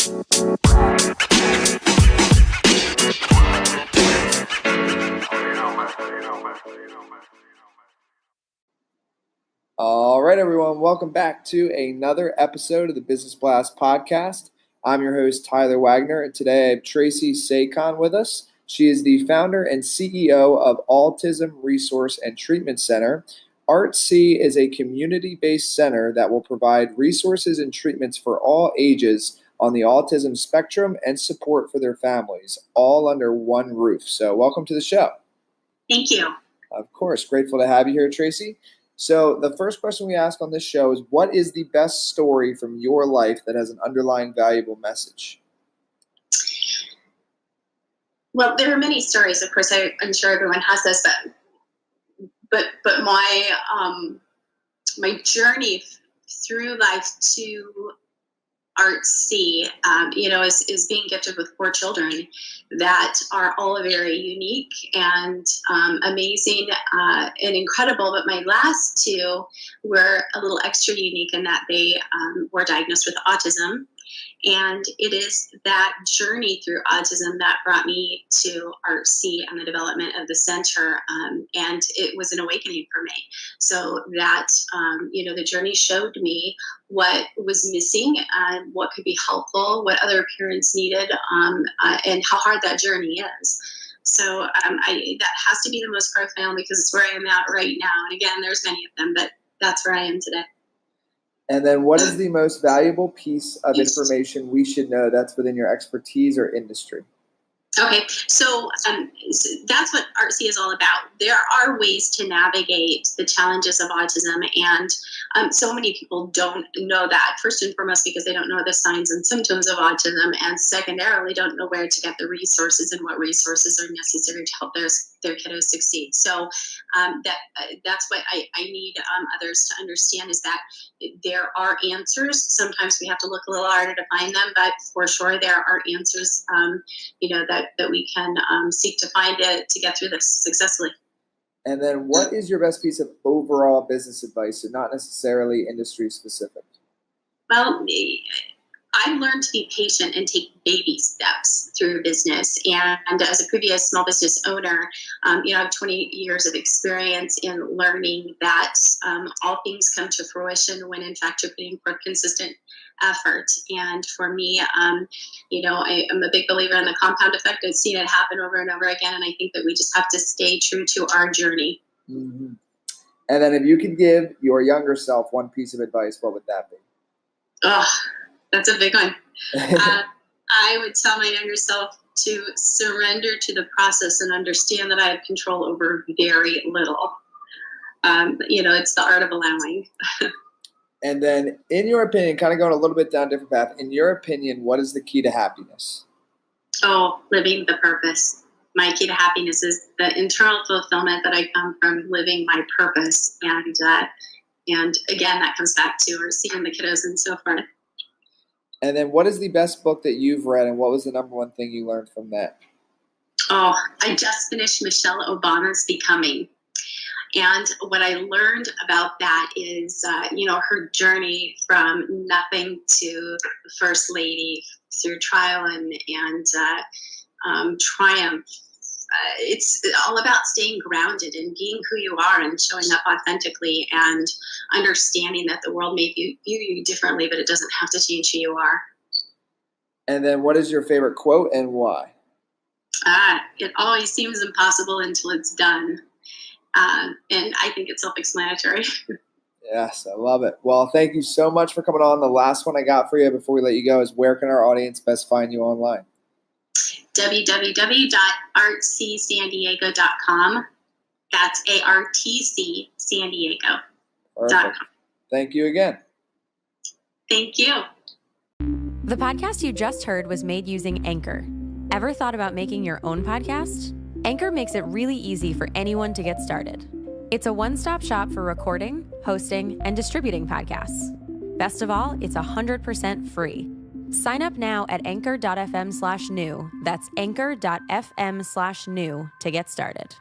All right, everyone. Welcome back to another episode of the Business Blast podcast. I'm your host, Tyler Wagner, and today I have Tracy Sekhon with us. She is the founder and CEO of Autism Resource and Treatment Center. ARTC is a community-based center that will provide resources and treatments for all ages on the autism spectrum and support for their families, all under one roof. So welcome to the show. Thank you. Of course. Grateful to have you here, Tracy. So the first question we ask on this show is, what is the best story from your life that has an underlying valuable message? Well, there are many stories. Of course, I'm sure everyone has this, but my journey through life to ARTC, is being gifted with 4 children that are all very unique and amazing and incredible. But my last 2 were a little extra unique in that they were diagnosed with autism. And it is that journey through autism that brought me to ARTC and the development of the center. And it was an awakening for me. So that, the journey showed me what was missing and what could be helpful, what other parents needed, and how hard that journey is. So that has to be the most profound because it's where I am at right now. And again, there's many of them, but that's where I am today. And then what is the most valuable piece of information we should know that's within your expertise or industry? Okay, so that's what ARTC is all about. There are ways to navigate the challenges of autism, and so many people don't know that, first and foremost, because they don't know the signs and symptoms of autism, and secondarily, don't know where to get the resources and what resources are necessary to help their kiddos succeed. So that's what I need others to understand, is that there are answers. Sometimes we have to look a little harder to find them, but for sure there are answers, that we can seek to find it to get through this successfully. And then what is your best piece of overall business advice, and not necessarily industry specific? Well, I've learned to be patient and take baby steps through business. And as a previous small business owner, I have 20 years of experience in learning that all things come to fruition when, in fact, you're putting forth consistent effort. And for me, I am a big believer in the compound effect. I've seen it happen over and over again. And I think that we just have to stay true to our journey. Mm-hmm. And then if you could give your younger self one piece of advice, what would that be? Oh, that's a big one. I would tell my younger self to surrender to the process and understand that I have control over very little. It's the art of allowing. And then, in your opinion, kind of going a little bit down a different path, in your opinion, what is the key to happiness? Oh, living the purpose. My key to happiness is the internal fulfillment that I come from living my purpose. And again, that comes back to seeing the kiddos and so forth. And then what is the best book that you've read, and what was the number one thing you learned from that? Oh, I just finished Michelle Obama's Becoming. And what I learned about that is, her journey from nothing to First Lady through trial and triumph. It's all about staying grounded and being who you are and showing up authentically and understanding that the world may view you differently, but it doesn't have to change who you are. And then what is your favorite quote and why? It always seems impossible until it's done. And I think it's self-explanatory. Yes, I love it. Well, thank you so much for coming on. The last one I got for you before we let you go is, where can our audience best find you online? www.artcsandiego.com. That's ARTC San Diego.com. Thank you again. Thank you. The podcast you just heard was made using Anchor. Ever thought about making your own podcast? Anchor makes it really easy for anyone to get started. It's a one-stop shop for recording, hosting, and distributing podcasts. Best of all, it's 100% free. Sign up now at anchor.fm/new. That's anchor.fm/new to get started.